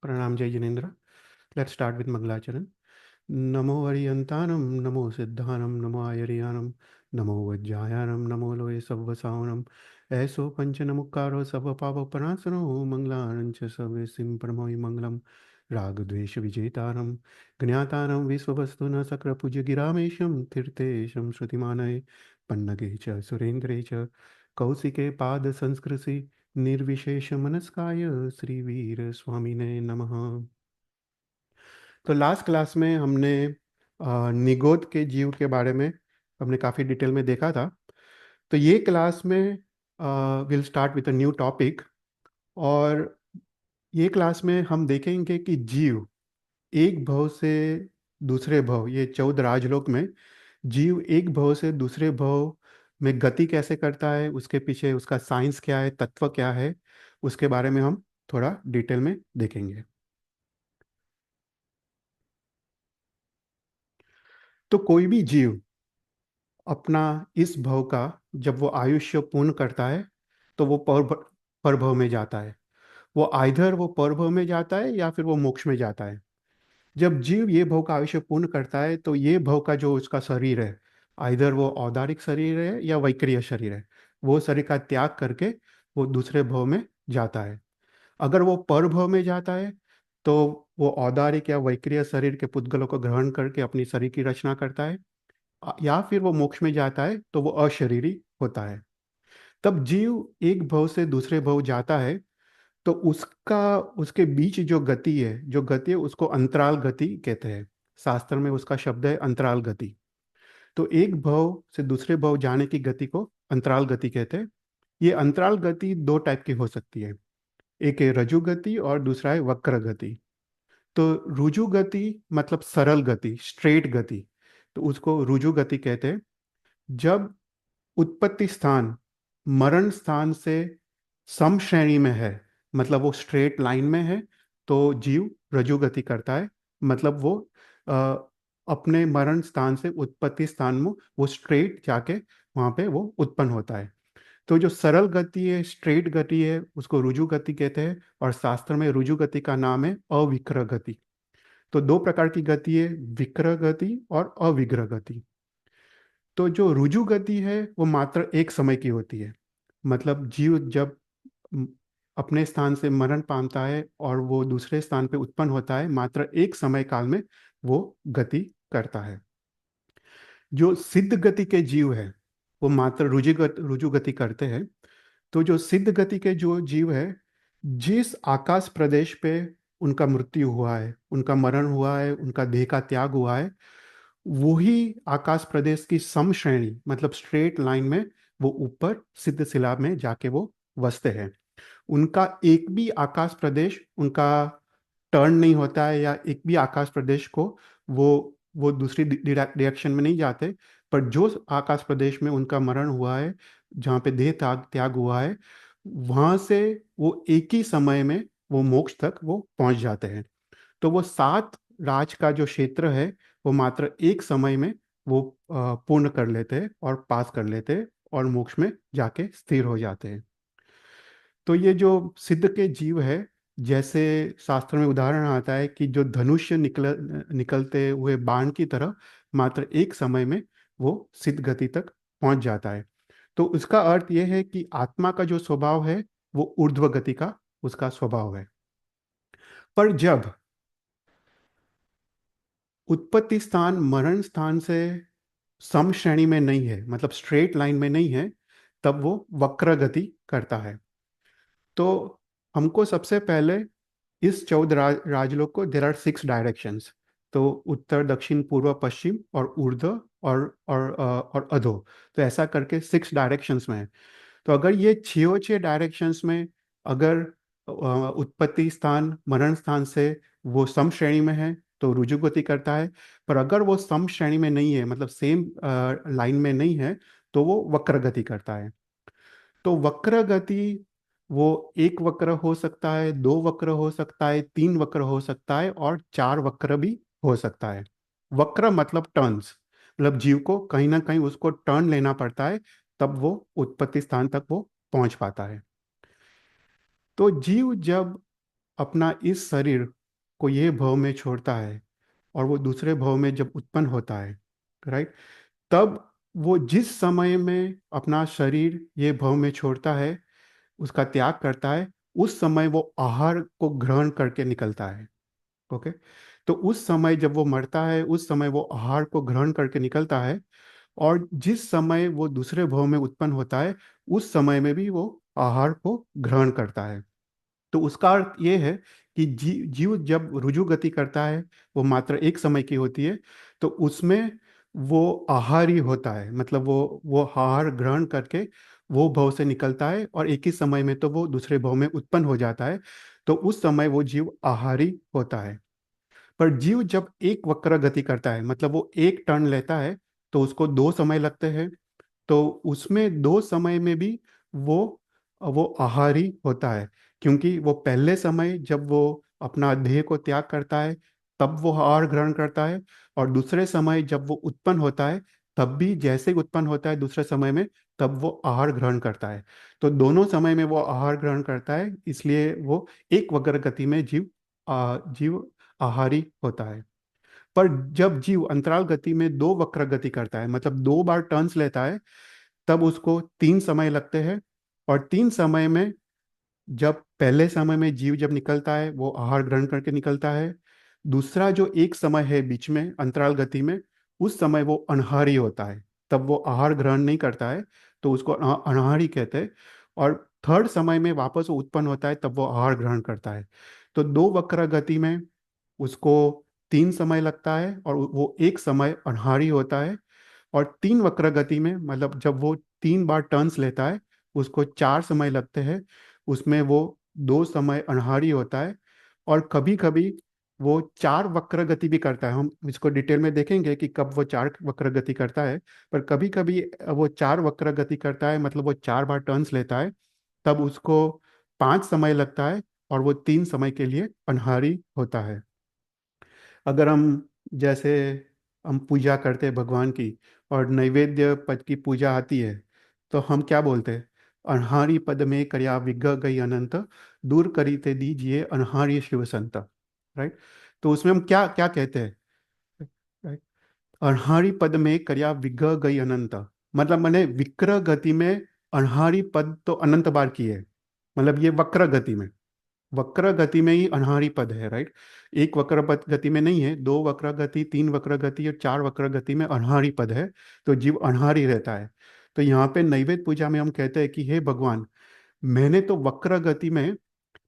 Pranam Jai Jinendra. Let's start with Mangalacharan. Namo Ariyantanam, Namo Siddhanam, Namo Ayariyanam, Namo Vajjayanam, Namo Loe Savvasavanam. Aso Panchanamukaro Savapavapanasano, Manglarancha Savesim Pramoi Mangalam, Ragadvesha Vijetaram, Gnataram Visvavastuna Sakra Puja Giramesham, Tirtesham Shrutimanae, Pannagecha Surendrecha, Kausike Pada Sanskrisi, निर्विशेष मनस्काय श्री वीर स्वामी ने नमः। तो last class में हमने निगोद के जीव के बारे में हमने काफ़ी डिटेल में देखा था। तो ये क्लास में will start with a new topic, और ये क्लास में हम देखेंगे कि जीव एक भव से दूसरे भव, ये 14 राजलोक में जीव एक भव से दूसरे भव में गति कैसे करता है, उसके पीछे उसका साइंस क्या है, तत्व क्या है, उसके बारे में हम थोड़ा डिटेल में देखेंगे। तो कोई भी जीव अपना इस भव का जब वो आयुष्य पूर्ण करता है तो वो परभव में जाता है। वो आइधर वो परभव में जाता है या फिर वो मोक्ष में जाता है। जब जीव ये भव का आयुष्य पूर्ण करता है तो ये भव का जो उसका शरीर है, आइधर वो औदारिक शरीर है या वैक्रिय शरीर है, वो शरीर का त्याग करके वो दूसरे भव में जाता है। अगर वो परभव में जाता है तो वो औदारिक या वैक्रिय शरीर के पुद्गलों को ग्रहण करके अपनी शरीर की रचना करता है, या फिर वो मोक्ष में जाता है तो वो अशरीरी होता है। तब जीव एक भव से दूसरे भव जाता है तो उसका उसके बीच जो गति है उसको अंतराल गति कहते हैं। शास्त्र में उसका शब्द है अंतराल गति। तो एक भव से दूसरे भव जाने की गति को अंतराल गति कहते हैं। ये अंतराल गति दो टाइप की हो सकती है, एक है रजु गति और दूसरा है वक्र गति। तो रुजु गति मतलब सरल गति, स्ट्रेट गति, तो उसको रुजु गति कहते हैं। जब उत्पत्ति स्थान मरण स्थान से सम श्रेणी में है, मतलब वो स्ट्रेट लाइन में है, तो जीव रजु गति करता है। मतलब वो अ, अपने मरण स्थान से उत्पत्ति स्थान में वो स्ट्रेट जाके वहाँ पे वो उत्पन्न होता है। तो जो सरल गति है, स्ट्रेट गति है, उसको रुजु गति कहते हैं, और शास्त्र में रुजु गति का नाम है अविक्रह गति। तो दो प्रकार की गति है, विक्रह गति और अविग्रह गति। तो जो रुजु गति है वो मात्र एक समय की होती है। मतलब जीव जब म, अपने स्थान से मरण पाता है और वो दूसरे स्थान पे उत्पन्न होता है, मात्र एक समय काल में वो गति करता है। जो सिद्ध गति के जीव है वो मात्र रुजु गति करते हैं। तो जो सिद्ध गति के जो जीव है, जिस आकाश प्रदेश पे उनका मृत्यु हुआ है, उनका मरण हुआ है, उनका देह का त्याग हुआ है, वही आकाश प्रदेश की सम श्रेणी मतलब स्ट्रेट लाइन में वो ऊपर सिद्ध शिला में जाके वो बसते हैं। उनका एक भी आकाश प्रदेश उनका टर्न नहीं होता है, या एक भी आकाश प्रदेश को वो दूसरी डायरेक्शन में नहीं जाते। पर जो आकाश प्रदेश में उनका मरण हुआ है, जहाँ पे देह त्याग त्याग हुआ है, वहाँ से वो एक ही समय में वो मोक्ष तक वो पहुँच जाते हैं। तो वो 7 राज का जो क्षेत्र है वो मात्र एक समय में वो पूर्ण कर लेते हैं और पास कर लेते हैं और मोक्ष में जाके स्थिर हो जाते हैं। तो ये जो सिद्ध के जीव है, जैसे शास्त्र में उदाहरण आता है कि जो धनुष्य निकलते हुए बाण की तरह मात्र एक समय में वो सिद्ध गति तक पहुंच जाता है। तो उसका अर्थ यह है कि आत्मा का जो स्वभाव है वो ऊर्ध्व गति का उसका स्वभाव है। पर जब उत्पत्ति स्थान मरण स्थान से सम श्रेणी में नहीं है, मतलब स्ट्रेट लाइन में नहीं है, तब वो वक्र गति करता है। तो हमको सबसे पहले इस 14 राजलोक को देर आर 6 डायरेक्शंस। तो उत्तर दक्षिण पूर्व पश्चिम और ऊर्ध्व और अधो, तो ऐसा करके 6 डायरेक्शंस में है। तो अगर ये छः डायरेक्शंस में अगर उत्पत्ति स्थान मरण स्थान से वो सम श्रेणी में है तो रुजु गति करता है। पर अगर वो सम श्रेणी में नहीं है, मतलब सेम लाइन में नहीं है, तो वो वक्र गति करता है। तो वक्र गति वो एक वक्र हो सकता है, दो वक्र हो सकता है, तीन वक्र हो सकता है, और चार वक्र भी हो सकता है। वक्र मतलब टर्न्स, मतलब जीव को कहीं ना कहीं उसको टर्न लेना पड़ता है, तब वो उत्पत्ति स्थान तक वो पहुंच पाता है। तो जीव जब अपना इस शरीर को ये भव में छोड़ता है और वो दूसरे भव में जब उत्पन्न होता है, राइट, तब वो जिस समय में अपना शरीर ये भव में छोड़ता है, उसका त्याग करता है, उस समय वो आहार को ग्रहण करके निकलता है। ओके। तो उस समय जब वो मरता है, उस समय वो आहार को ग्रहण करके निकलता है, और जिस समय वो दूसरे भव में उत्पन्न होता है, उस समय में भी वो आहार को ग्रहण करता है। तो उसका अर्थ ये है कि जीव जब रुजु गति करता है, वो मात्र एक समय की होती है, तो उसमें वो आहारी होता है, मतलब वो आहार ग्रहण करके वो भव से निकलता है, और एक ही समय में तो वो दूसरे भव में उत्पन्न हो जाता है। तो उस समय वो जीव आहारी होता है। पर जीव जब एक वक्र गति करता है, मतलब वो एक टर्न लेता है, तो उसको 2 समय लगते हैं। तो उसमें 2 समय में भी वो वो आहारी होता है, क्योंकि वो पहले समय जब वो अपना देह को त्याग करता है, तब वो आहार ग्रहण करता है, और दूसरे समय जब वो उत्पन्न होता है, तब भी जैसे ही उत्पन्न होता है दूसरे समय में, तब वो आहार ग्रहण करता है। तो दोनों समय में वो आहार ग्रहण करता है, इसलिए वो एक वक्र गति में जीव आहारी होता है। पर जब जीव अंतराल गति में 2 वक्र गति करता है, मतलब 2 बार टर्न्स लेता है, तब उसको 3 समय लगते हैं। और 3 समय में, जब पहले समय में जीव जब निकलता है, वो आहार ग्रहण करके निकलता है। दूसरा जो एक समय है बीच में अंतराल गति में, उस समय वो अनहारी होता है, तब वो आहार ग्रहण नहीं करता है, तो उसको अनहारी कहते हैं। और थर्ड समय में वापस वो उत्पन्न होता है, तब वो आहार ग्रहण करता है। तो 2 वक्र गति में उसको 3 समय लगता है, और वो एक समय अनहारी होता है। और 3 वक्र गति में, मतलब जब वो 3 बार टर्न्स लेता है, उसको 4 समय लगते हैं। उसमें वो 2 समय अनहारी होता है। और कभी कभी वो 4 वक्र गति भी करता है, हम इसको डिटेल में देखेंगे कि कब वो 4 वक्र गति करता है। पर कभी कभी वो 4 वक्र गति करता है, मतलब वो 4 बार टर्न्स लेता है, तब उसको 5 समय लगता है, और वो 3 समय के लिए अनहारी होता है। अगर हम, जैसे हम पूजा करते हैं भगवान की, और नैवेद्य पद की पूजा आती है, तो हम क्या बोलते हैं? अनहारी पद में करया विग्रह गई अनंत, दूर करीते दीजिए अनहारी शिव संत। राइट। तो उसमें हम क्या क्या कहते हैं? राइट। अनहारी पद में करया विग्रह गई अनंत, मतलब मैंने विक्रह गति में अनहारी पद तो अनंत बार की है, मतलब ये वक्र गति में, वक्र गति में ही अनहारी पद है, राइट। एक वक्र पद गति में नहीं है, 2 वक्र गति, 3 वक्र गति और 4 वक्र गति में अनहारी पद है। तो जीव अनहारी रहता है। तो यहाँ पे नैवेद्य पूजा में हम कहते हैं कि हे भगवान, मैंने तो वक्र गति में,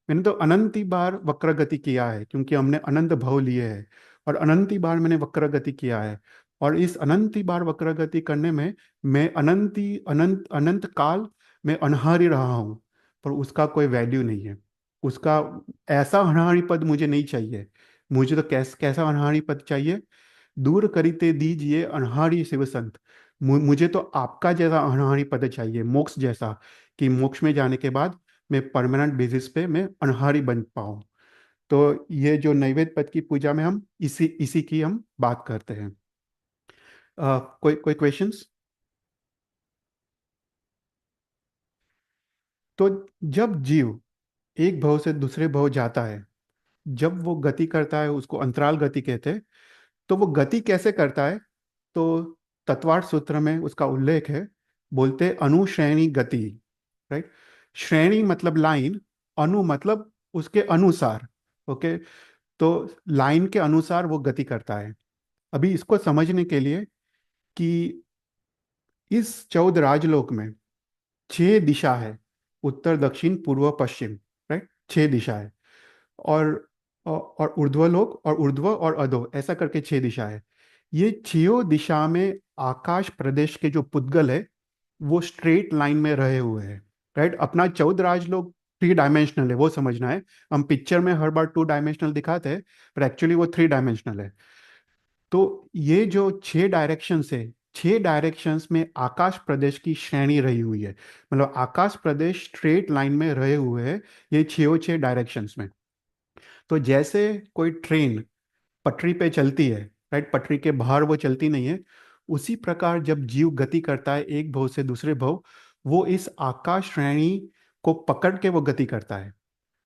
मैंने तो अनंती बार वक्र गति किया है, क्योंकि हमने अनंत भव लिए हैं, और अनंती बार मैंने वक्र गति किया है। और इस अनंती बार वक्र गति करने में मैं अनंती अनंत अनंत काल में अनहारी रहा हूँ, पर उसका कोई वैल्यू नहीं है। उसका ऐसा अनहारी पद मुझे नहीं चाहिए। मुझे तो कैसा अनहारी पद चाहिए? दूर करीते दीजिए अनहारी शिव संत। मुझे तो आपका जैसा अनहारी पद चाहिए, मोक्ष जैसा, कि मोक्ष में जाने के बाद मैं परमानेंट बेसिस पे मैं अनहारी बन पाऊँ। तो ये जो नैवेद्य पद की पूजा में हम इसी इसी की हम बात करते हैं। कोई कोई क्वेश्चंस? तो जब जीव एक भव से दूसरे भव जाता है, जब वो गति करता है, उसको अंतराल गति कहते हैं। तो वो गति कैसे करता है? तो तत्वार्थ सूत्र में उसका उल्लेख है, बोलते अनुश्रेणी गति। राइट। श्रेणी मतलब लाइन, अनु मतलब उसके अनुसार। ओके। तो लाइन के अनुसार वो गति करता है। अभी इसको समझने के लिए कि इस 14 राजलोक में 6 दिशा है, उत्तर दक्षिण पूर्व पश्चिम। राइट, 6 दिशा है। और ऊर्ध्वलोक और ऊर्ध्व और अधो, ऐसा करके 6 दिशा है। ये 6 दिशा में आकाश प्रदेश के जो पुद्गल है, वो स्ट्रेट लाइन में रहे हुए हैं। राइट। अपना 14 राजलोक 3 डायमेंशनल है, वो समझना है। हम पिक्चर में हर बार 2 डायमेंशनल दिखाते हैं, पर एक्चुअली वो 3 डायमेंशनल है। तो ये जो 6 डायरेक्शन है, 6 डायरेक्शंस में आकाश प्रदेश की श्रेणी रही हुई है, मतलब आकाश प्रदेश स्ट्रेट लाइन में रहे हुए हैं, ये 6 डायरेक्शंस में। तो जैसे कोई ट्रेन पटरी पे चलती है, राइट, पटरी के बाहर वो चलती नहीं है, उसी प्रकार जब जीव गति करता है एक भव से दूसरे भव, वो इस आकाश श्रेणी को पकड़ के वो गति करता है।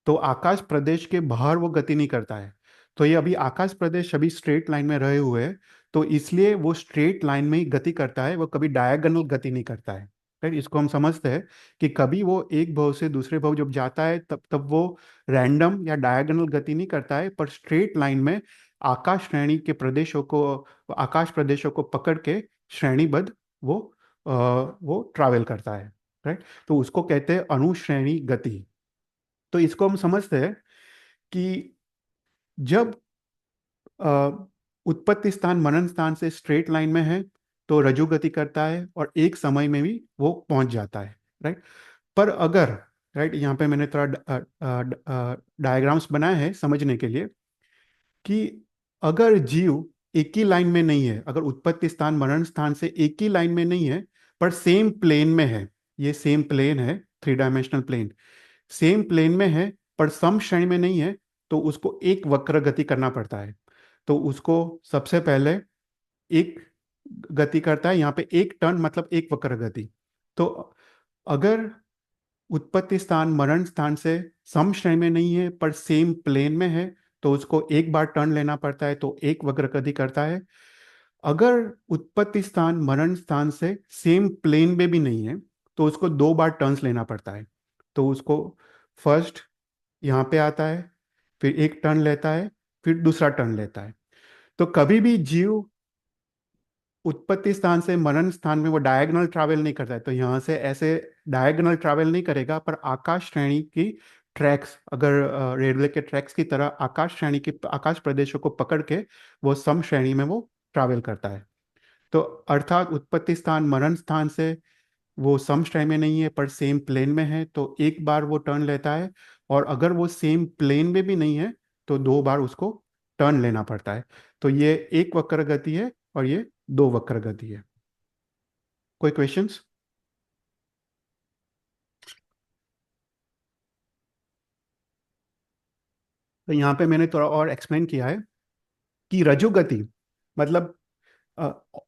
तो आकाश प्रदेश के बाहर वो गति नहीं करता है। तो ये अभी आकाश प्रदेश अभी स्ट्रेट लाइन में रहे हुए है, तो इसलिए वो स्ट्रेट लाइन में ही गति करता है, वो कभी डायगोनल गति नहीं करता है। राइट, इसको हम समझते हैं कि कभी वो एक भव से दूसरे भव जब जाता है तब तब वो रैंडम या डायगोनल गति नहीं करता है, पर स्ट्रेट लाइन में आकाश श्रेणी के प्रदेशों को, आकाश प्रदेशों को पकड़ के श्रेणीबद्ध वो वो ट्रैवल करता है। राइट, तो उसको कहते हैं अनुश्रेणी गति। तो इसको हम समझते हैं कि जब अ, उत्पत्ति स्थान मनन स्थान से स्ट्रेट लाइन में है तो रज्जु गति करता है और एक समय में भी वो पहुंच जाता है। राइट, पर अगर, राइट, यहाँ पे मैंने थोड़ा डायग्राम्स बनाए हैं समझने के लिए कि अगर जीव एक ही लाइन में नहीं है, अगर उत्पत्ति स्थान मनन स्थान से एक ही लाइन में नहीं है पर सेम प्लेन में है, ये सेम प्लेन है, three dimensional plane, same plane में है पर सम श्रेणी में नहीं है, तो उसको एक वक्र गति करना पड़ता है। तो उसको सबसे पहले एक गति करता है, यहाँ पे एक टर्न मतलब एक वक्र गति। तो अगर उत्पत्ति स्थान मरण स्थान से सम श्रेणी में नहीं है पर सेम प्लेन में है, तो उसको एक बार टर्न लेना पड़ता है, तो एक वक्र गति करता है। अगर उत्पत्ति स्थान मरण स्थान से सेम प्लेन में भी नहीं है, तो उसको दो बार टर्न्स लेना पड़ता है। तो उसको फर्स्ट यहाँ पे आता है, फिर एक टर्न लेता है, फिर दूसरा टर्न लेता है। तो कभी भी जीव उत्पत्ति स्थान से मरण स्थान में वो डायगोनल ट्रैवल नहीं करता है, तो यहाँ से ऐसे डायगोनल ट्रैवल नहीं करेगा, पर आकाश श्रेणी की ट्रैक्स, अगर रेलवे के ट्रैक्स की तरह आकाश श्रेणी की आकाश प्रदेशों को पकड़ के वो सम श्रेणी में वो ट्रैवल करता है। तो अर्थात उत्पत्ति स्थान मरण स्थान से वो सम श्रेणी में नहीं है पर सेम प्लेन में है, तो एक बार वो टर्न लेता है, और अगर वो सेम प्लेन में भी नहीं है तो दो बार उसको टर्न लेना पड़ता है। तो ये एक वक्र गति है और ये दो वक्र गति है। कोई क्वेश्चंस? तो यहाँ पे मैंने थोड़ा और एक्सप्लेन किया है कि रज्जु गति मतलब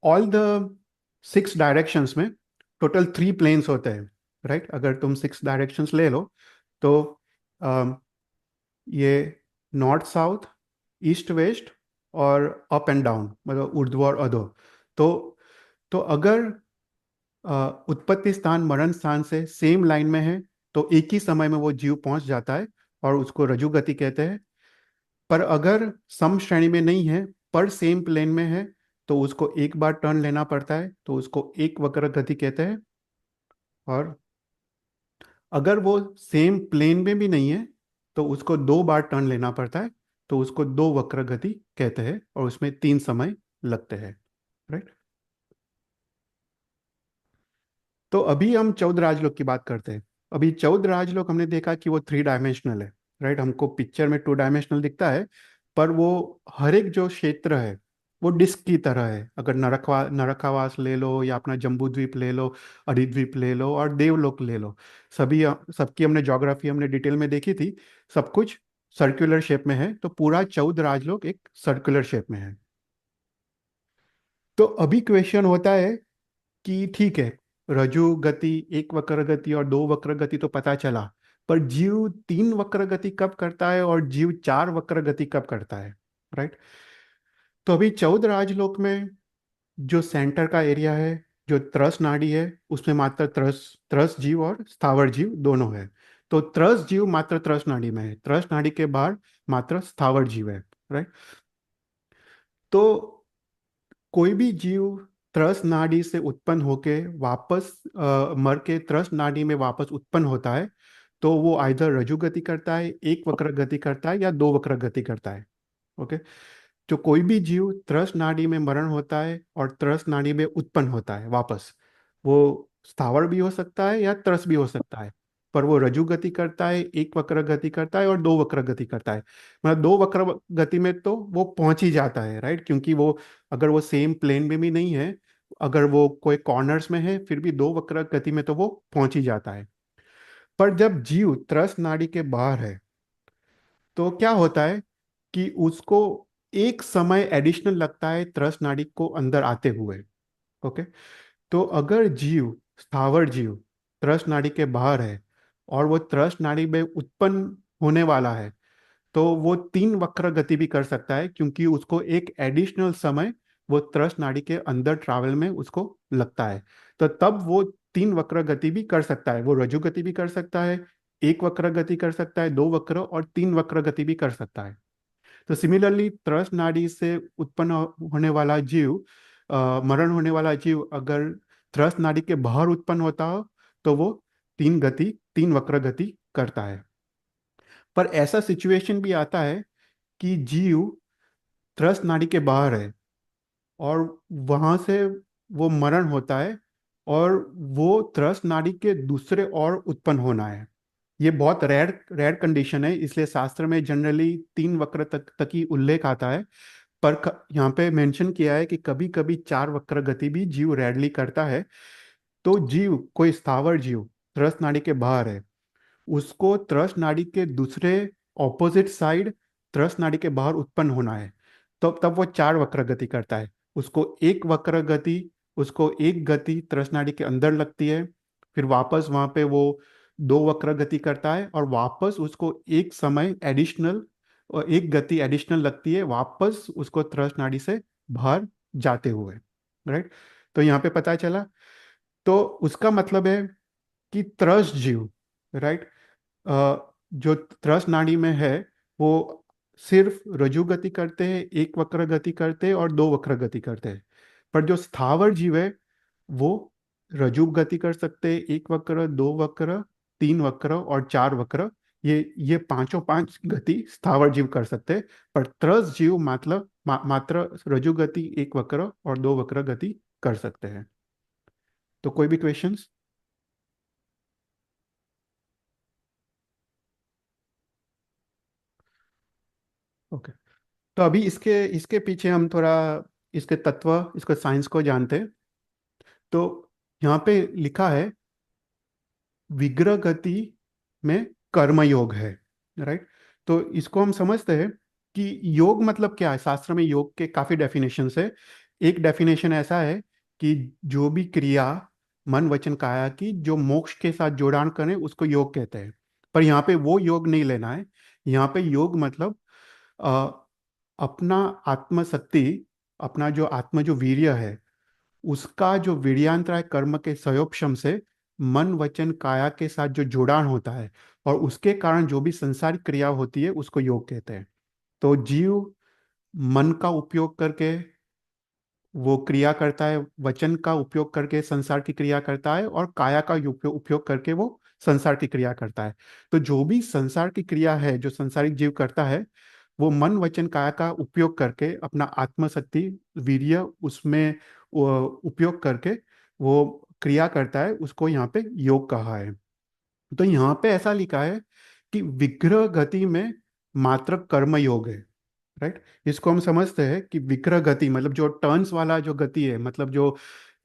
ऑल द सिक्स डायरेक्शंस में टोटल थ्री प्लेन्स होते हैं। राइट, अगर तुम सिक्स डायरेक्शंस ले लो तो ये नॉर्थ साउथ, ईस्ट वेस्ट और अप एंड डाउन, मतलब ऊर्ध्व और अधो। तो अगर उत्पत्ति स्थान मरण स्थान से सेम लाइन में है तो एक ही समय में वो जीव पहुंच जाता है और उसको रज्जु गति कहते हैं। पर अगर सम श्रेणी में नहीं है पर सेम प्लेन में है तो उसको एक बार टर्न लेना पड़ता है, तो उसको एक वक्र गति कहते हैं। और अगर वो सेम प्लेन में भी नहीं है तो उसको दो बार टर्न लेना पड़ता है, तो उसको दो वक्र गति कहते हैं, और उसमें तीन समय लगते हैं। राइट, तो अभी हम चौदह राजलोक की बात करते हैं। अभी चौदह राजलोक हमने देखा कि वो थ्री डायमेंशनल है। राइट, हमको पिक्चर में टू डायमेंशनल दिखता है, पर वो हर एक जो क्षेत्र है वो डिस्क की तरह है। अगर नरकावास ले लो या अपना जम्बू द्वीप ले लो, अधिद्वीप ले लो और देवलोक ले लो, सभी सबकी हमने ज्योग्राफी हमने डिटेल में देखी थी। सब कुछ सर्कुलर शेप में है, तो पूरा चौदह राजलोक एक सर्कुलर शेप में है। तो अभी क्वेश्चन होता है कि ठीक है, रज्जु गति, एक वक्र गति और दो वक्र गति तो पता चला, पर जीव तीन वक्र गति कब करता है और जीव चार वक्र गति कब करता है? राइट, तो अभी चौदह राजलोक में जो सेंटर का एरिया है, जो त्रस नाड़ी है, उसमें मात्र त्रस त्रस जीव और स्थावर जीव दोनों है। तो त्रस जीव मात्र त्रस नाड़ी में है, त्रस नाड़ी के बाहर मात्र स्थावर जीव है। राइट, तो कोई भी जीव त्रस नाड़ी से उत्पन्न होके वापस मर के त्रस नाड़ी में वापस उत्पन्न होता है, तो वो आइधर रज्जु गति करता है, एक वक्र गति करता है, या दो वक्र गति करता है। ओके, जो कोई भी जीव त्रस नाड़ी में मरण होता है और त्रस नाड़ी में उत्पन्न होता है वापस, वो स्थावर भी हो सकता है या त्रस भी हो सकता है, पर वो रज्जु गति करता है, एक वक्र गति करता है और दो वक्र गति करता है। मतलब दो वक्र गति में तो वो पहुंच ही जाता है। राइट, क्योंकि वो, अगर वो सेम प्लेन में भी नहीं है, अगर वो कोई कॉर्नर्स में है, फिर भी दो वक्र गति में तो वो पहुंच ही जाता है। पर जब जीव त्रस नाड़ी के बाहर है तो क्या होता है कि उसको एक समय एडिशनल लगता है त्रस नाड़ी को अंदर आते हुए। ओके, तो अगर स्थावर जीव त्रस नाड़ी के बाहर है और वो त्रस नाड़ी में उत्पन्न होने वाला है, तो वो 3 वक्र गति भी कर सकता है, क्योंकि उसको एक एडिशनल समय वो त्रस्त नाड़ी के अंदर ट्रैवल में उसको लगता है। तो तब वो 3 वक्र गति भी कर सकता है, वो रज्जु गति भी कर सकता है, 1 वक्र गति कर सकता है, 2 वक्र और 3 वक्र गति भी कर सकता है। तो सिमिलरली त्रस्त नाड़ी से उत्पन्न होने वाला जीव, मरण होने वाला जीव अगर त्रस्त नाड़ी के बाहर उत्पन्न होता हो, तो वो 3 वक्र गति करता है। पर ऐसा सिचुएशन भी आता है कि जीव त्रस्त नाड़ी के बाहर है और वहां से वो मरण होता है, और वो त्रस्त नाड़ी के दूसरे और उत्पन्न होना है। ये बहुत रेयर रेयर कंडीशन है, इसलिए शास्त्र में जनरली 3 वक्र तक ही उल्लेख आता है। पर यहाँ पे मेंशन किया है कि कभी कभी 4 वक्र गति भी जीव रेयरली करता है। तो जीव, कोई स्थावर जीव त्रस्त नाड़ी के बाहर है, उसको त्रस्त नाड़ी के दूसरे ऑपोजिट साइड त्रस्त नाड़ी के बाहर उत्पन्न होना है। तो तब वो 4 वक्र गति करता है। उसको 1 वक्र गति, उसको एक गति त्रस्त नाड़ी के अंदर लगती है, फिर वापस वहां पे वो 2 वक्र गति करता है, और वापस उसको एक समय एडिशनल और एक गति एडिशनल लगती है, वापस उसको त्रस्त नाड़ी से बाहर जाते हुए। राइट। तो यहाँ पे पता चला, तो उसका मतलब है कि त्रस्त जीव, राइट, जो त्रस्त नाड़ी में है, वो सिर्फ रज्जु गति करते हैं, 1 वक्र गति करते हैं और 2 वक्र गति करते हैं। पर जो स्थावर जीव है, वो रज्जु गति कर सकते हैं, 1 वक्र, 2 वक्र, 3 वक्र और 4 वक्र। ये पांचों पांच गति स्थावर जीव कर सकते हैं। पर त्रस्त जीव मात्र रज्जु गति, 1 वक्र और 2 वक्र गति कर सकते हैं। तो कोई भी क्वेश्चंस? ओके। तो अभी इसके इसके पीछे हम थोड़ा इसके तत्व, इसके साइंस को जानते हैं। तो यहाँ पे लिखा है, विग्रह गति में कर्मयोग है। राइट। तो इसको हम समझते हैं कि योग मतलब क्या है। शास्त्र में योग के काफी डेफिनेशंस है। एक डेफिनेशन ऐसा है कि जो भी क्रिया मन वचन काया की जो मोक्ष के साथ जोड़ान करें, उसको योग कहते हैं। पर यहाँ पे वो योग नहीं लेना है। यहाँ पे योग मतलब अ, अपना आत्मशक्ति, अपना जो आत्म जो वीर्य है, उसका जो वीर्यांतराय कर्म के संयोगक्षम से मन वचन काया के साथ जो जोड़ान होता है, और उसके कारण जो भी संसारिक क्रिया होती है, उसको योग कहते हैं। तो जीव मन का उपयोग करके वो क्रिया करता है, वचन का उपयोग करके संसार की क्रिया करता है, और काया का उपयोग करके वो संसार की क्रिया करता है। तो जो भी संसार की क्रिया है, जो संसारिक जीव करता है, वो मन वचन काया का उपयोग करके अपना आत्मशक्ति, वीर्य, उसमें वो उपयोग करके वो क्रिया करता है, उसको यहाँ पे योग कहा है। तो यहाँ पे ऐसा लिखा है कि विग्रह गति में मात्र कर्म योग है। राइट। इसको हम समझते हैं कि विक्रय गति मतलब जो टर्न्स वाला जो गति है, मतलब जो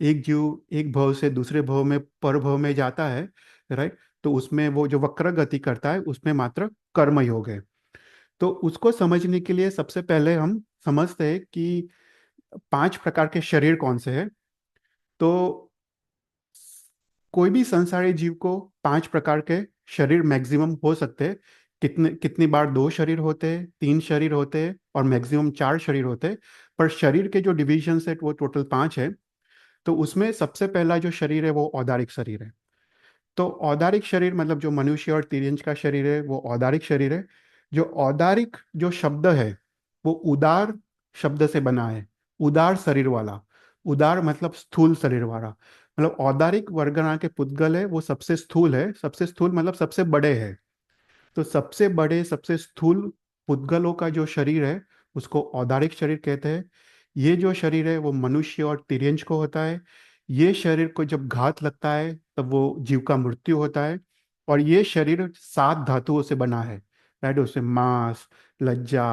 एक जीव एक भव से दूसरे भव में पर भव में जाता है। राइट। तो उसमें वो जो वक्र गति करता है, उसमें मात्र कर्म योग है। तो उसको समझने के लिए सबसे पहले हम समझते हैं कि 5 प्रकार के शरीर कौन से हैं। तो कोई भी संसारी जीव को 5 प्रकार के शरीर मैक्सिमम हो सकते हैं। कितने कितनी बार 2 शरीर होते हैं, 3 शरीर होते हैं, और मैक्सिमम 4 शरीर होते हैं। पर शरीर के जो डिविजन है वो टोटल 5 है। तो उसमें सबसे पहला जो शरीर है वो औदारिक शरीर है। तो औदारिक शरीर मतलब जो मनुष्य और तिर्यंज का शरीर है, वो औदारिक शरीर है। जो औदारिक जो शब्द है, वो उदार शब्द से बना है। उदार शरीर वाला। उदार मतलब स्थूल शरीर वाला। मतलब औदारिक वर्गना के पुद्गल है, वो सबसे स्थूल है। सबसे स्थूल मतलब सबसे बड़े है। तो सबसे बड़े सबसे स्थूल पुद्गलों का जो शरीर है, उसको औदारिक शरीर कहते हैं। ये जो शरीर है वो मनुष्य और तिर्यंज को होता है। ये शरीर को जब घात लगता है, तब वो जीव का मृत्यु होता है। और ये शरीर 7 धातुओं से बना है। राइट। उसमें मांस, लज्जा,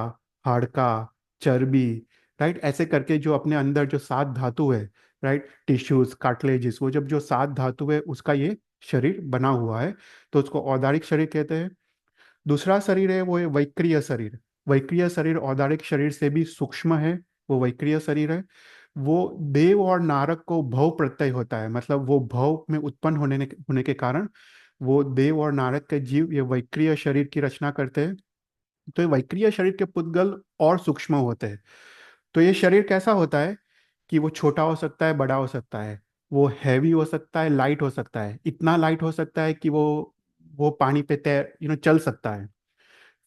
हाड़का, चर्बी, राइट, ऐसे करके जो अपने अंदर जो 7 धातु है, राइट, टिश्यूज, कार्टिलेजिस, वो जब जो 7 धातु है उसका ये शरीर बना हुआ है। तो उसको औदारिक शरीर कहते हैं। दूसरा शरीर है वो है वैक्रिय शरीर। वैक्रिय शरीर औदारिक शरीर से भी सूक्ष्म है। वो वैक्रिय शरीर है। वो देव और नारक को भव प्रत्यय होता है, मतलब वो भव में उत्पन्न होने के कारण वो देव और नारद के जीव ये वैक्रिय शरीर की रचना करते हैं। तो ये वैक्रिय शरीर के पुद्गल और सूक्ष्म होते हैं। तो ये शरीर कैसा होता है कि वो छोटा हो सकता है, बड़ा हो सकता है, वो हैवी हो सकता है, लाइट हो सकता है, इतना लाइट हो सकता है कि वो पानी पे तैर चल सकता है।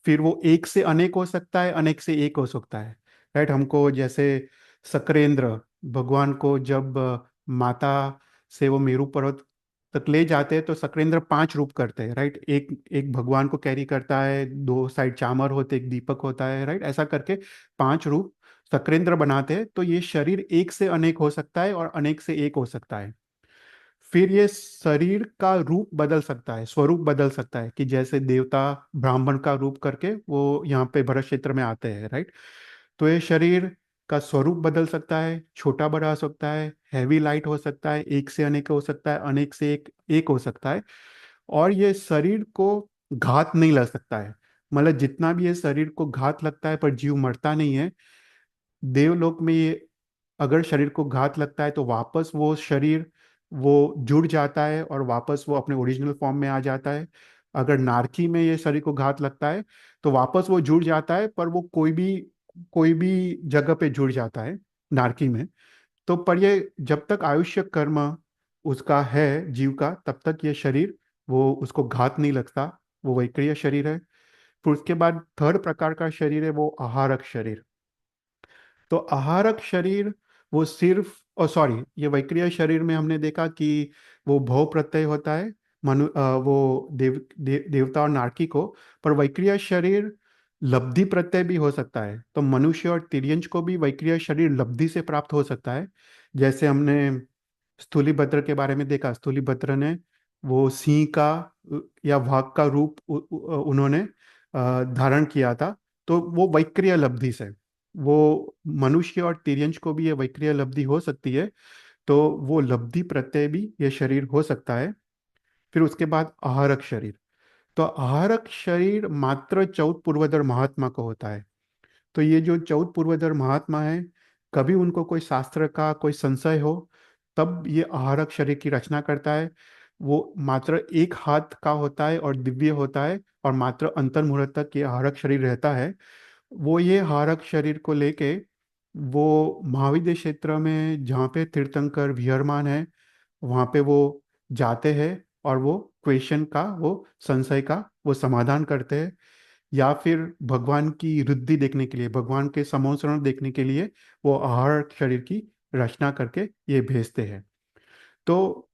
फिर वो एक से अनेक हो सकता है, अनेक से एक हो सकता है। राइट, हमको जैसे शक्रेंद्र भगवान को जब माता से वो मेरू पर्वत तक ले जाते हैं तो शक्रेंद्र 5 रूप करते हैं। राइट, एक एक भगवान को कैरी करता है, 2 साइड चामर होते, एक दीपक होता है। राइट, ऐसा करके 5 रूप शक्रेंद्र बनाते हैं। तो ये शरीर एक से अनेक हो सकता है और अनेक से एक हो सकता है। फिर ये शरीर का रूप बदल सकता है, स्वरूप बदल सकता है, कि जैसे देवता ब्राह्मण का रूप करके वो यहाँ पे भरत क्षेत्र में आते हैं। राइट, तो ये शरीर का स्वरूप बदल सकता है, छोटा बड़ा हो सकता है, हैवी लाइट हो सकता है, एक से अनेक हो सकता है, अनेक से एक एक हो सकता है। और ये शरीर को घात नहीं लग सकता है। मतलब जितना भी ये शरीर को घात लगता है पर जीव मरता नहीं है। देवलोक में ये अगर शरीर को घात लगता है तो वापस वो शरीर वो जुड़ जाता है और वापस वो अपने ओरिजिनल फॉर्म में आ जाता है। अगर नारकी में ये शरीर को घात लगता है तो वापस वो जुड़ जाता है, पर वो कोई भी जगह पे जुड़ जाता है नारकी में। तो पर ये जब तक आयुष्य कर्म उसका है जीव का, तब तक ये शरीर वो उसको घात नहीं लगता, वो वैक्रिय शरीर है। फिर उसके बाद थर्ड प्रकार का शरीर है वो आहारक शरीर। तो आहारक शरीर वो सिर्फ, और सॉरी, ये वैक्रिय शरीर में हमने देखा कि वो भव प्रत्यय होता है, वो देवता और नारकी को। पर वैक्रिय शरीर लब्धि प्रत्यय भी हो सकता है। तो मनुष्य और तिर्यंच को भी वैक्रिय शरीर लब्धि से प्राप्त हो सकता है। जैसे हमने स्थूलिभद्र के बारे में देखा, स्थूलिभद्र ने वो सिंह का या वाघ का रूप उन्होंने धारण किया था। तो वो वैक्रिय लब्धि से, वो मनुष्य और तिर्यंच को भी ये वैक्रिय लब्धि हो सकती है। तो वो लब्धि प्रत्यय भी ये शरीर हो सकता है। फिर उसके बाद आहारक शरीर। तो आहारक शरीर मात्र चौथ पूर्वधर महात्मा को होता है। तो ये जो चौथ पूर्वधर महात्मा है, कभी उनको कोई शास्त्र का कोई संशय हो तब ये आहारक शरीर की रचना करता है। वो मात्र एक हाथ का होता है और दिव्य होता है, और मात्र अंतर मुहूर्त तक ये आहारक शरीर रहता है। वो ये आहारक शरीर को लेके वो महाविद्य क्षेत्र में जहाँ पे तीर्थंकर विहरमान है वहाँ पे वो जाते हैं, और वो क्वेश्चन का, वो संशय का वो समाधान करते हैं। या फिर भगवान की रुद्धि देखने के लिए, भगवान के समोसरण देखने के लिए वो आहार शरीर की रचना करके ये भेजते हैं। तो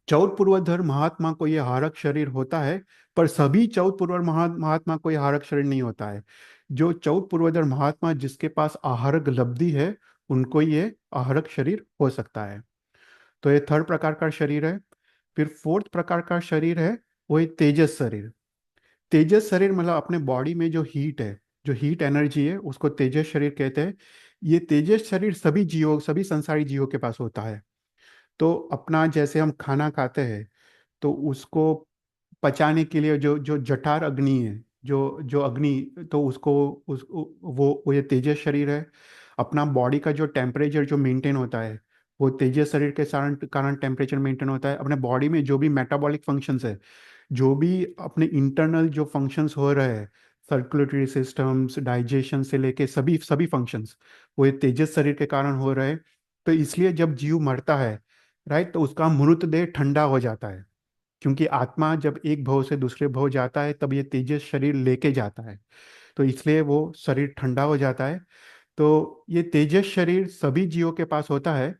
चौथ पूर्वधर महात्मा को ये हारक शरीर होता है, पर सभी चौथ पूर्व महात्मा को ये हारक शरीर नहीं होता है। जो चौथ पूर्वधर महात्मा जिसके पास आहारक लब्धि है उनको ये आहारक शरीर हो सकता है। तो ये थर्ड प्रकार का शरीर है। फिर फोर्थ प्रकार का शरीर है वो है तेजस शरीर। तेजस शरीर मतलब अपने बॉडी में जो हीट है, जो हीट एनर्जी है, उसको तेजस शरीर कहते हैं। ये तेजस शरीर सभी जीवों, सभी संसारी जीवों के पास होता है। तो अपना जैसे हम खाना खाते हैं तो उसको पचाने के लिए जो जो जठार अग्नि है, जो जो अग्नि, तो उसको वो ये तेजस शरीर है। अपना बॉडी का जो टेम्परेचर जो मेंटेन होता है, वो तेजस शरीर के कारण कारण टेम्परेचर मेंटेन होता है। अपने बॉडी में जो भी मेटाबॉलिक फंक्शंस है, जो भी अपने इंटरनल जो फंक्शंस हो रहे हैं, सर्कुलेटरी सिस्टम्स, डाइजेशन से लेके सभी सभी फंक्शंस, वो ये तेजस शरीर के कारण हो रहे हैं। तो इसलिए जब जीव मरता है, राइट, तो उसका मृतदेह ठंडा हो जाता है। क्योंकि आत्मा जब एक भव से दूसरे भव जाता है तब ये तेजस शरीर लेके जाता है, तो इसलिए वो शरीर ठंडा हो जाता है। तो ये तेजस शरीर सभी जीवों के पास होता है।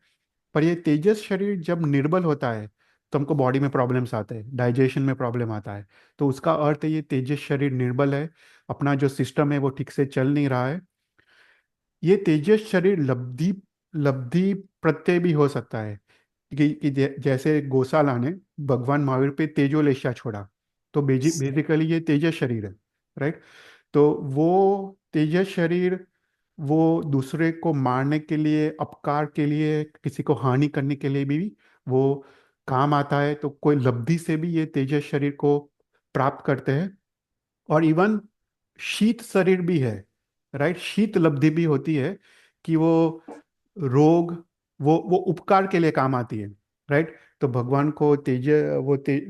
पर ये तेजस शरीर जब निर्बल होता है तो हमको बॉडी में प्रॉब्लम्स आते हैं, डाइजेशन में प्रॉब्लम आता है। तो उसका अर्थ है ये तेजस शरीर निर्बल है, अपना जो सिस्टम है वो ठीक से चल नहीं रहा है। ये तेजस शरीर लब्धि लब्धि प्रत्यय भी हो सकता है। जैसे गौशाला ने भगवान महावीर पे तेजोलेशा छोड़ा, तो बेसिकली ये तेजस शरीर है। राइट, तो वो तेजस शरीर वो दूसरे को मारने के लिए, अपकार के लिए, किसी को हानि करने के लिए भी वो काम आता है। तो कोई लब्धि से भी ये तेजस शरीर को प्राप्त करते हैं। और इवन शीत शरीर भी है। राइट, शीत लब्धि भी होती है कि वो रोग, वो उपकार के लिए काम आती है। राइट, तो भगवान को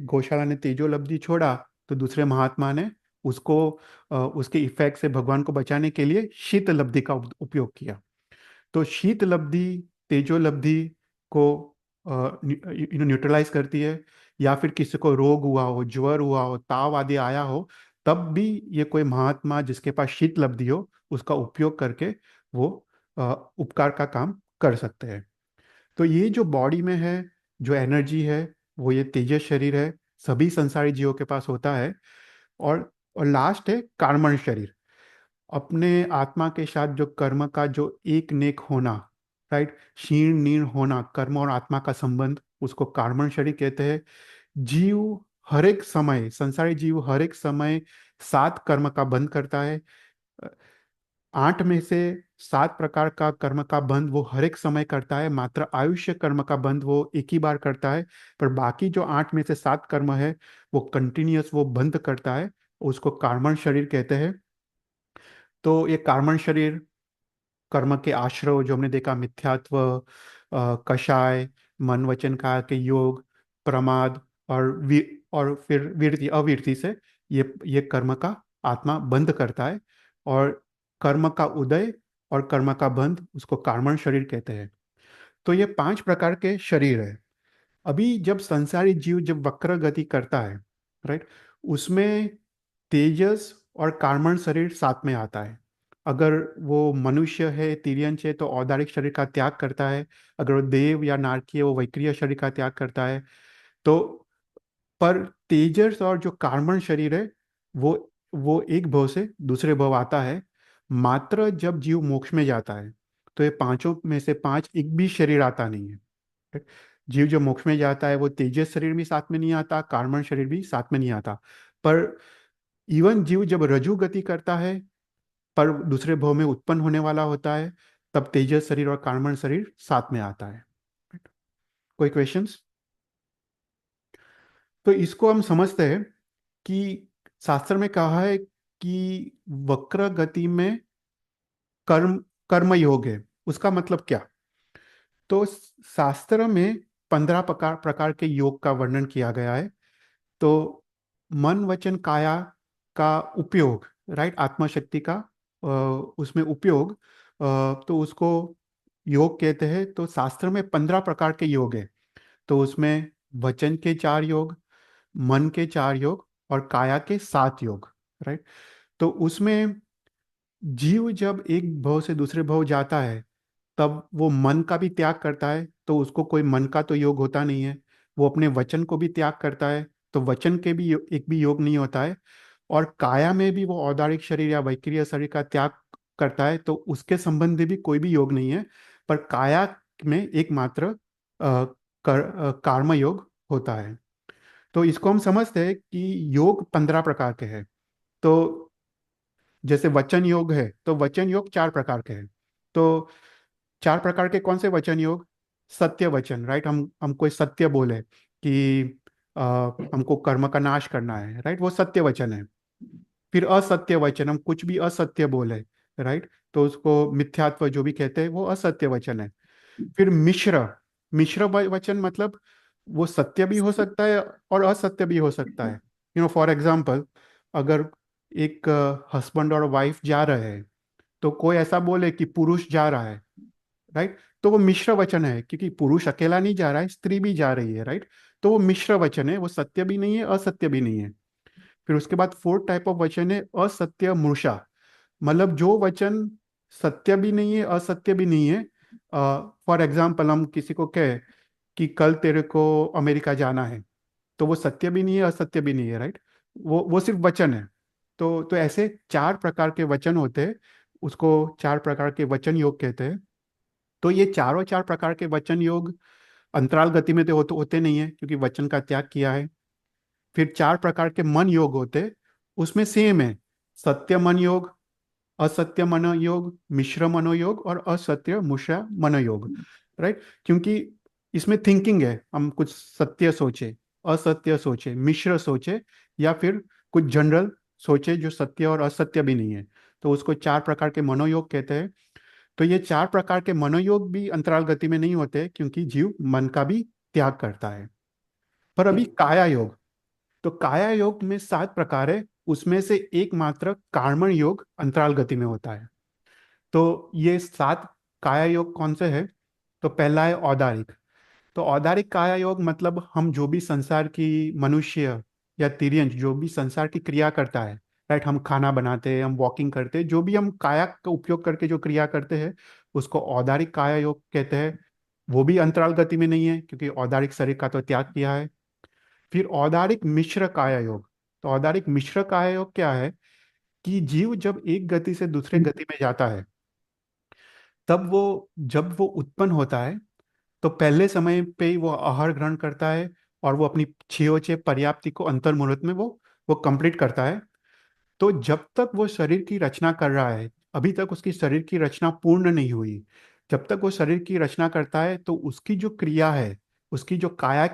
गौशाला ने तेजोलब्धि छोड़ा, तो दूसरे महात्मा ने उसको उसके इफेक्ट से भगवान को बचाने के लिए शीतलब्धि का उपयोग किया। तो शीतलब्धि तेजोलब्धि को न्यूट्रलाइज करती है। या फिर किसी को रोग हुआ हो, ज्वर हुआ हो, ताव आदि आया हो, तब भी ये कोई महात्मा जिसके पास शीतलब्धि हो उसका उपयोग करके वो अ, उपकार का काम कर सकते हैं। तो ये जो बॉडी में है, जो एनर्जी है, वो ये तेजस शरीर है, सभी संसारी जीवों के पास होता है। और लास्ट है कार्मण शरीर। अपने आत्मा के साथ जो कर्म का जो एक नेक होना, राइट, क्षीण नीण होना, कर्म और आत्मा का संबंध, उसको कार्मण शरीर कहते हैं। जीव हर एक समय, संसारी जीव हर एक समय 7 कर्म का बंध करता है। 8 में से 7 प्रकार का कर्म का बंध वो हर एक समय करता है, मात्र आयुष्य कर्म का बंध वो एक ही बार करता है। पर बाकी जो 8 में से 7 कर्म है वो कंटिन्यूअस वो बंध करता है, उसको कार्मण शरीर कहते हैं। तो ये कार्मण शरीर, कर्म के आश्रय जो हमने देखा, मिथ्यात्व, कषाय, मन वचन काया के योग, प्रमाद और फिर वीरति अवीरति से ये कर्म का आत्मा बंद करता है। और कर्म का उदय और कर्म का बंध, उसको कार्मण शरीर कहते हैं। तो ये 5 प्रकार के शरीर है। अभी जब संसारी जीव जब वक्र गति करता है, राइट, उसमें तेजस और कार्बन शरीर साथ में आता है। अगर वो मनुष्य है, तिर्यंच है, तो औदारिक शरीर का त्याग करता है। अगर वो देव या नारकी है, वो वैक्रिय शरीर का त्याग करता है। तो पर तेजस और जो कार्बन शरीर है, वो वो एक भव से दूसरे भव आता है। मात्र जब जीव मोक्ष में जाता है, तो ये पांचों में से 5 एक भी शरीर आता नहीं है। जीव जो मोक्ष में जाता है वो तेजस शरीर भी साथ में नहीं आता, कार्बन शरीर भी साथ में नहीं आता। पर इवन जीव जब रजू गति करता है, पर दूसरे भव में उत्पन्न होने वाला होता है, तब तेजस शरीर और कार्बन शरीर साथ में आता है। कोई क्वेश्चंस? तो इसको हम समझते हैं कि शास्त्र में कहा है कि वक्र गति में कर्म कर्म योग है। उसका मतलब क्या? तो शास्त्र में 15 प्रकार के योग का वर्णन किया गया है। तो मन वचन काया का उपयोग, राइट, आत्मशक्ति का उसमें उपयोग, तो उसको योग कहते हैं। तो शास्त्र में 15 प्रकार के योग है। तो उसमें वचन के 4 योग, मन के 4 योग और काया के 7 योग, राइट। तो उसमें जीव जब एक भव से दूसरे भव जाता है, तब वो मन का भी त्याग करता है, तो उसको कोई मन का तो योग होता नहीं है। वो अपने वचन को भी त्याग करता है, तो वचन के भी एक भी योग नहीं होता है। और काया में भी वो औदारिक शरीर या वैक्रिय शरीर का त्याग करता है, तो उसके संबंधी भी कोई भी योग नहीं है। पर काया में एकमात्र कर्म योग होता है। तो इसको हम समझते हैं कि योग 15 प्रकार के हैं। तो जैसे वचन योग है, तो वचन योग 4 प्रकार के हैं। तो 4 प्रकार के कौन से वचन योग? सत्य वचन, राइट, हम कोई सत्य बोले कि हमको कर्म का नाश करना है, राइट, वो सत्य वचन है। फिर असत्य वचन, हम कुछ भी असत्य बोले, राइट, तो उसको मिथ्यात्व जो भी कहते हैं वो असत्य वचन है। फिर मिश्र मिश्र वचन मतलब वो सत्य भी हो सकता है और असत्य भी हो सकता है। फॉर एग्जाम्पल, अगर एक हस्बैंड और वाइफ जा रहे हैं, तो कोई ऐसा बोले कि पुरुष जा रहा है, राइट, तो वो मिश्र वचन है, क्योंकि पुरुष अकेला नहीं जा रहा है, स्त्री भी जा रही है, राइट। तो वो मिश्र वचन है, वो सत्य भी नहीं है, असत्य भी नहीं है। फिर उसके बाद फोर्थ टाइप ऑफ वचन है असत्य मूषा। मतलब जो वचन सत्य भी नहीं है, असत्य भी नहीं है। फॉर एग्जाम्पल, हम किसी को कहे कि कल तेरे को अमेरिका जाना है, तो वो सत्य भी नहीं है, असत्य भी नहीं है, राइट। वो सिर्फ वचन है। तो ऐसे 4 प्रकार के वचन होते हैं, उसको 4 प्रकार के वचन योग कहते हैं। तो ये चारों 4 प्रकार के वचन योग अंतराल गति में तो होते नहीं है, क्योंकि वचन का त्याग किया है। फिर 4 प्रकार के मन योग होते हैं, उसमें सेम है, सत्य मन योग, असत्य मनोयोग, मिश्र मनोयोग और असत्य मिश्र मनोयोग, राइट। क्योंकि इसमें थिंकिंग है, हम कुछ सत्य सोचे, असत्य सोचे, मिश्र सोचे, या फिर कुछ जनरल सोचे जो सत्य और असत्य भी नहीं है, तो उसको 4 प्रकार के मनोयोग कहते हैं। तो ये 4 प्रकार के मनोयोग भी अंतराल गति में नहीं होते, क्योंकि जीव मन का भी त्याग करता है। पर अभी काया योग, तो काया योग में 7 प्रकार है, उसमें से एकमात्र कार्मण योग अंतराल गति में होता है। तो ये 7 काया योग कौन से है? तो पहला है औदारिक। तो औदारिक काया योग मतलब हम जो भी संसार की, मनुष्य या तिर्यंच जो भी संसार की क्रिया करता है, राइट, हम खाना बनाते हैं, हम वॉकिंग करते हैं, जो भी हम काया का उपयोग करके जो क्रिया करते हैं, उसको औदारिक काया योग कहते हैं। वो भी अंतराल गति में नहीं है, क्योंकि औदारिक शरीर का तो त्याग किया है। फिर औदारिक मिश्र काया योग। तो औदारिक मिश्र काया योग क्या है? कि जीव जब एक गति से दूसरे गति में जाता है, तब वो, जब वो उत्पन्न होता है, तो पहले समय पे ही वो आहार ग्रहण करता है, और वो अपनी क्षयोछय पर्याप्ति को अंतर मुहूर्त में वो कंप्लीट करता है। तो जब तक वो शरीर की रचना कर रहा है, अभी तक उसकी शरीर की रचना पूर्ण नहीं हुई। जब तक वो शरीर की रचना करता है, तो उसकी जो क्रिया है, उसकी जो काया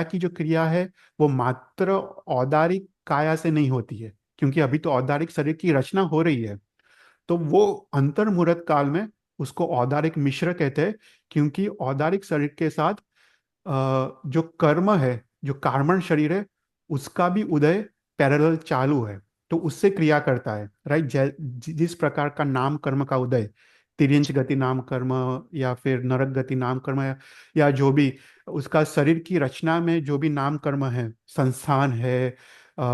की जो क्रिया है, वो मात्र औदारिक काया से नहीं होती है, क्योंकि अभी तो औदारिक शरीर की रचना हो रही है। तो वो अंतर मुहूर्त काल में उसको औदारिक मिश्र कहते हैं, क्योंकि औदारिक शरीर के साथ जो कर्म है, जो कार्मण शरीर है, उसका भी उदय पैरेलल चालू है। तो उससे क्रिया करता है, राइट। जिस प्रकार का नाम कर्म का उदय, तिर्यंच गति नाम कर्म, या फिर नरक गति नाम कर्म, या जो भी उसका शरीर की रचना में जो भी नाम कर्म है, संस्थान है, अ,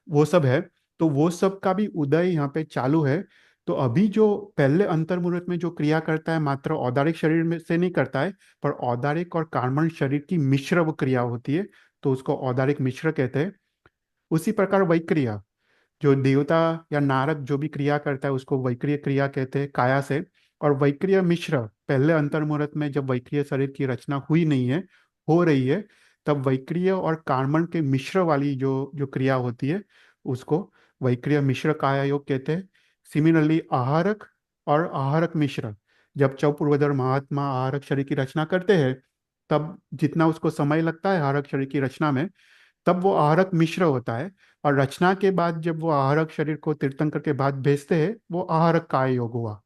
वो सब है। तो वो सब का भी उदय यहाँ पे चालू है। तो अभी जो पहले अंतर मुहूर्त में जो क्रिया करता है, मात्र औदारिक शरीर में से नहीं करता है, पर औदारिक और कार्बन शरीर की मिश्र वो क्रिया होती है, तो उसको औदारिक मिश्र कहते हैं। उसी प्रकार वैक्रिया, जो देवता या नारद जो भी क्रिया करता है, उसको वैक्रिय क्रिया कहते हैं काया से। और वैक्रिय मिश्र, पहले अंतर मुहूर्त में जब वैक्रिय शरीर की रचना हुई नहीं है, हो रही है, तब वैक्रिय और कार्बन के मिश्र वाली जो जो क्रिया होती है, उसको वैक्रिय मिश्र काया योग कहते हैं। सिमिलरली आहारक और आहारक मिश्र, जब चौपूर्वधर महात्मा आहारक शरीर की रचना करते हैं, तब जितना उसको समय लगता है आहारक शरीर की रचना में, तब वो आहारक मिश्र होता है। और रचना के बाद जब वो आहारक शरीर को तीर्थंकर के बाद भेजते हैं, वो आहारक काय योग हुआ।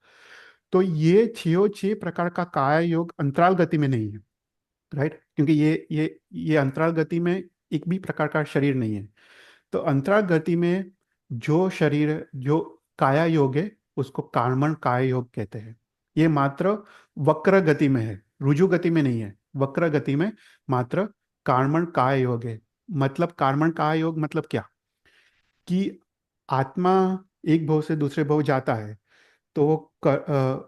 तो ये छियो छह प्रकार का काय योग अंतराल गति में नहीं है, राइट, क्योंकि ये अंतराल गति में एक भी प्रकार का शरीर नहीं है। तो अंतराल गति में जो शरीर, जो काया योग है, उसको कार्मण काय योग कहते हैं। ये मात्र वक्र गति में है, रुजु गति में नहीं है, वक्र गति में मात्र कार्मण काय योग है। मतलब कार्मण काय योग मतलब क्या? कि आत्मा एक भव से दूसरे भव जाता है, तो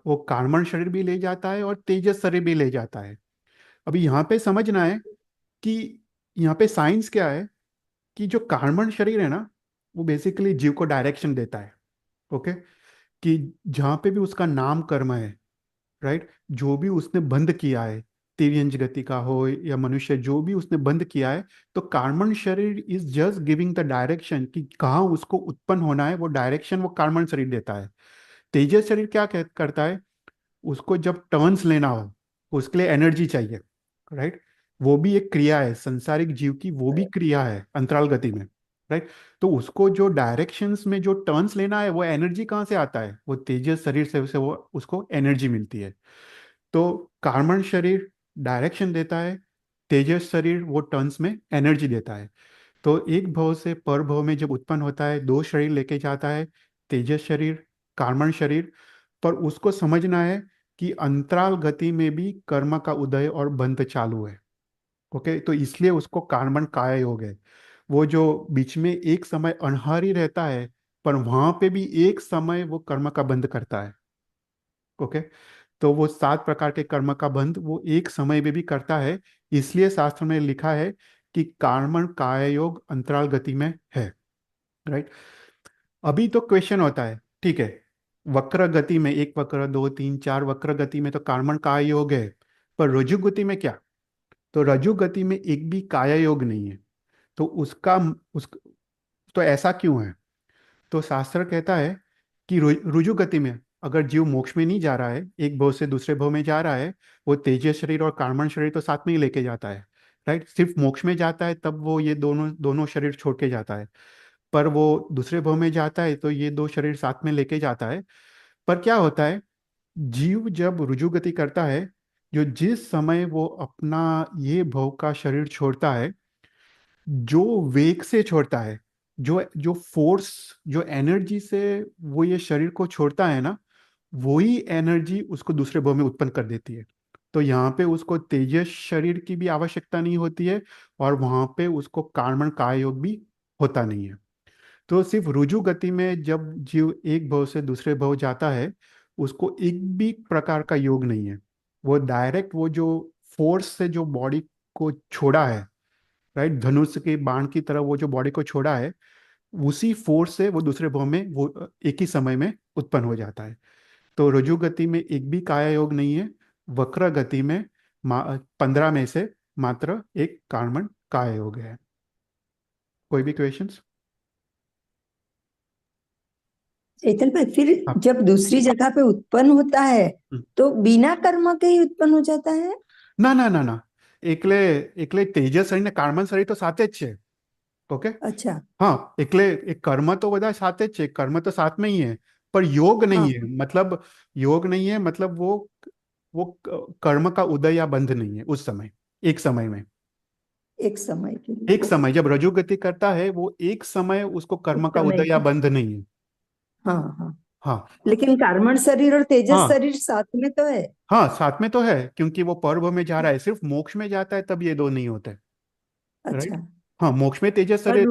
वो कार्बन शरीर भी ले जाता है और तेजस शरीर भी ले जाता है। अभी यहाँ पे समझना है कि यहाँ पे साइंस क्या है, कि जो कार्बन शरीर है ना, वो बेसिकली जीव को डायरेक्शन देता है। ओके, कि जहाँ पे भी उसका नाम कर्म है, राइट, जो भी उसने बंद किया है, तिर्यंज गति का हो या मनुष्य, जो भी उसने बंद किया है, तो कार्बन शरीर is just giving the direction कि कहाँ उसको उत्पन्न होना है, वो डायरेक्शन वो कार्बन शरीर देता है। तेजस शरीर क्या करता है? उसको जब टर्न्स लेना हो, उसके लिए एनर्जी चाहिए, राइट। वो भी एक क्रिया है, संसारिक जीव की वो भी क्रिया है अंतराल गति में, राइट। तो उसको जो डायरेक्शंस में जो टर्न्स लेना है, वो एनर्जी कहाँ से आता है? वो तेजस शरीर से वो उसको एनर्जी मिलती है। तो कार्बन शरीर डायरेक्शन देता है, तेजस शरीर वो टर्न्स में एनर्जी देता है। तो एक भव से पर भव में जब उत्पन्न होता है, 2 शरीर लेके जाता है, तेजस शरीर, कार्बन शरीर। पर उसको समझना है कि अंतराल गति में भी कर्म का उदय और बंध चालू है। ओके, तो इसलिए उसको कार्बन काय योग है। वो जो बीच में एक समय अनहारी रहता है, पर वहां पे भी एक समय वो कर्म का बंध करता है। ओके, तो वो 7 प्रकार के कर्म का बंध वो एक समय में भी करता है। इसलिए शास्त्र में लिखा है कि कार्बन काय योग अंतराल गति में है, राइट। अभी तो क्वेश्चन होता है, ठीक है, वक्र गति में, एक वक्र, दो, तीन, चार वक्र गति में तो कार्बन काय योग है, पर रज्जु गति में क्या? तो रज्जु गति में एक भी काया योग नहीं है। तो उसका उस तो ऐसा क्यों है? तो शास्त्र कहता है कि रुजु गति में अगर जीव मोक्ष में नहीं जा रहा है, एक भव से दूसरे भव में जा रहा है, वो तेजस शरीर और कार्बन शरीर तो साथ में ही लेके जाता है, राइट। सिर्फ मोक्ष में जाता है तब वो ये दोनों दोनों शरीर छोड़ के जाता है। पर वो दूसरे भव में जाता है तो ये 2 शरीर साथ में लेके जाता है। पर क्या होता है, जीव जब रुजु गति करता है, जो जिस समय वो अपना ये भव का शरीर छोड़ता है, जो वेग से छोड़ता है, जो जो फोर्स, जो एनर्जी से वो ये शरीर को छोड़ता है ना, वही एनर्जी उसको दूसरे भाव में उत्पन्न कर देती है। तो यहाँ पे उसको तेजस शरीर की भी आवश्यकता नहीं होती है, और वहां पे उसको कार्बन काय योग भी होता नहीं है। तो सिर्फ रुजु गति में जब जीव एक भव से दूसरे भव जाता है, उसको एक भी प्रकार का योग नहीं है। वो डायरेक्ट वो जो फोर्स से जो बॉडी को छोड़ा है, राइट, धनुष के बाण की तरह वो जो बॉडी को छोड़ा है, उसी फोर्स से वो दूसरे भव में वो एक ही समय में उत्पन्न हो जाता है। तो रुजु गति में एक भी काया योग नहीं है। वक्र गति में 15 में से मात्र एक कार्बन काया योग है। कोई भी क्वेश्चंस? चैतन भाई, फिर आप जब दूसरी जगह पे उत्पन्न होता है तो बिना कर्म के ही उत्पन्न हो जाता है? ના ના ના ના, એટલે એટલે તેજસ અને કાર્બન શરીર તો સાથે જ છે. ઓકે. अच्छा। हाँ, એટલે એ કર્મ તો બધા સાથે જ છે, કર્મ तो साथ में ही है, पर योग नहीं हाँ। है मतलब, योग नहीं है मतलब वो कर्म का उदय या बंध नहीं है उस समय, एक समय में। एक समय के लिए, एक समय ओके। जब रजु गति करता है, वो एक समय उसको उस कर्म का समय उदय या के, बंध नहीं है। हाँ हाँ। हाँ लेकिन कार्बन शरीर और तेजस हाँ शरीर साथ में तो है। हाँ, साथ में तो है, क्योंकि वो पर्व में जा रहा है, सिर्फ मोक्ष में जाता है तब ये दो नहीं होते। राइट। अच्छा। हाँ, मोक्ष में तेजस पर शरीर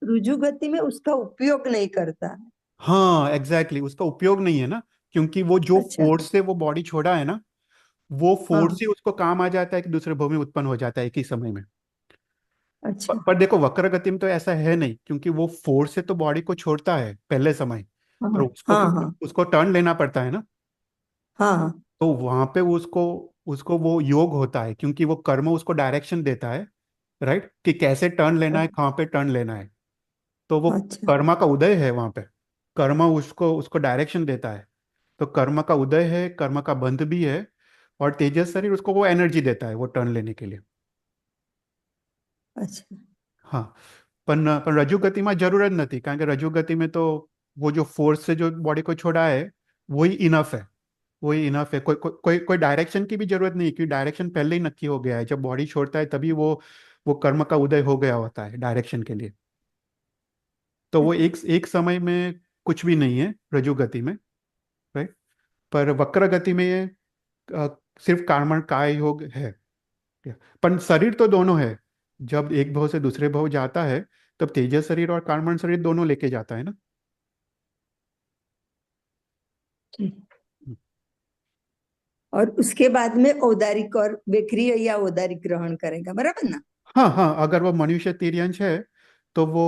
रुजु गति में उसका उपयोग नहीं करता। हाँ एग्जैक्टली, उसका उपयोग नहीं है ना, क्योंकि वो जो अच्छा। फोर्स से वो बॉडी छोड़ा है ना, वो फोर्स हाँ। ही उसको काम आ जाता है कि दूसरे भूमि उत्पन्न हो जाता है एक ही समय में। अच्छा। पर देखो वक्र गति में तो ऐसा है नहीं, क्योंकि वो फोर्स से तो बॉडी को छोड़ता है पहले समय, हाँ पर उसको हाँ। तो हाँ उसको टर्न लेना पड़ता है ना। हाँ। तो वहां पे उसको उसको वो योग होता है, क्योंकि वो कर्म उसको डायरेक्शन देता है, राइट, कि कैसे टर्न लेना है, कहाँ पे टर्न लेना है। तो वो अच्छा। कर्मा का उदय है वहां पे, कर्म उसको उसको डायरेक्शन देता है। तो कर्म का उदय है, कर्म का बंध भी है, और तेजस शरीर उसको वो एनर्जी देता है वो टर्न लेने के लिए। अच्छा। हाँ, પણ રજુ ગતિમાં જરૂર જ નથી, કારણ કે રજુ ગતિ में तो वो जो फोर्स से जो बॉडी को छोड़ा है, वही इनफ है। वही इनफ है, कोई डायरेक्शन की भी जरूरत नहीं, क्योंकि डायरेक्शन पहले ही नक्की हो गया है, जब बॉडी छोड़ता है तभी वो कर्म का उदय हो गया होता है डायरेक्शन के लिए। तो वो एक एक समय में कुछ भी नहीं है रजु गति में, राइट। पर वक्र गति में ये अ, सिर्फ कार्बन काय योग है। पर शरीर तो दोनों है, जब एक भव से दूसरे भव जाता है, तब तेजस शरीर और कार्बन शरीर दोनों लेके जाता है ना। ठीक। और उसके बाद में औदारिक और बेक्रिय या औदारिक ग्रहण करेगा, बराबर ना? हाँ हाँ, अगर वो मनुष्य तिर्यंश है, तो वो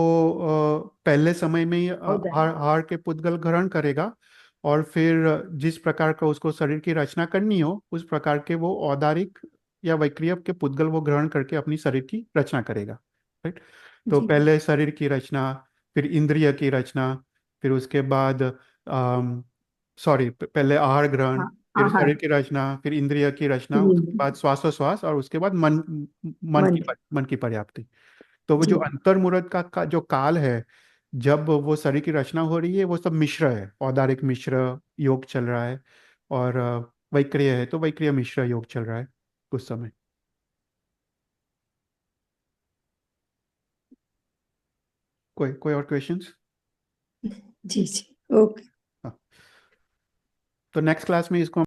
पहले समय में ही औदारिक। हार हार के पुद्गल ग्रहण करेगा, और फिर जिस प्रकार का उसको शरीर की रचना करनी हो, उस प्रकार के वो औदारिक या वैक्रिय के पुद्गल वो ग्रहण करके अपनी शरीर की रचना करेगा, राइट। तो जी। पहले शरीर की रचना, फिर इंद्रिय की रचना, फिर उसके बाद सॉरी, पहले आहार ग्रहण, हाँ। फिर आहार। शरीर की रचना, फिर इंद्रिय की रचना, उसके हम्म, बाद श्वासोश्वास, और उसके बाद मन, मन। मन की पर्याप्ति। तो वो जो जी। अंतर्मुहूर्त का जो काल है, जब वो शरीर की रचना हो रही है, वो सब मिश्र है, औदारिक मिश्र योग चल रहा है, और वैक्रिय है तो वैक्रिय मिश्र योग चल रहा है उस समय। कोई कोई और क्वेश्चंस? जी जी। ओके। हाँ, तो नेक्स्ट क्लास में इसको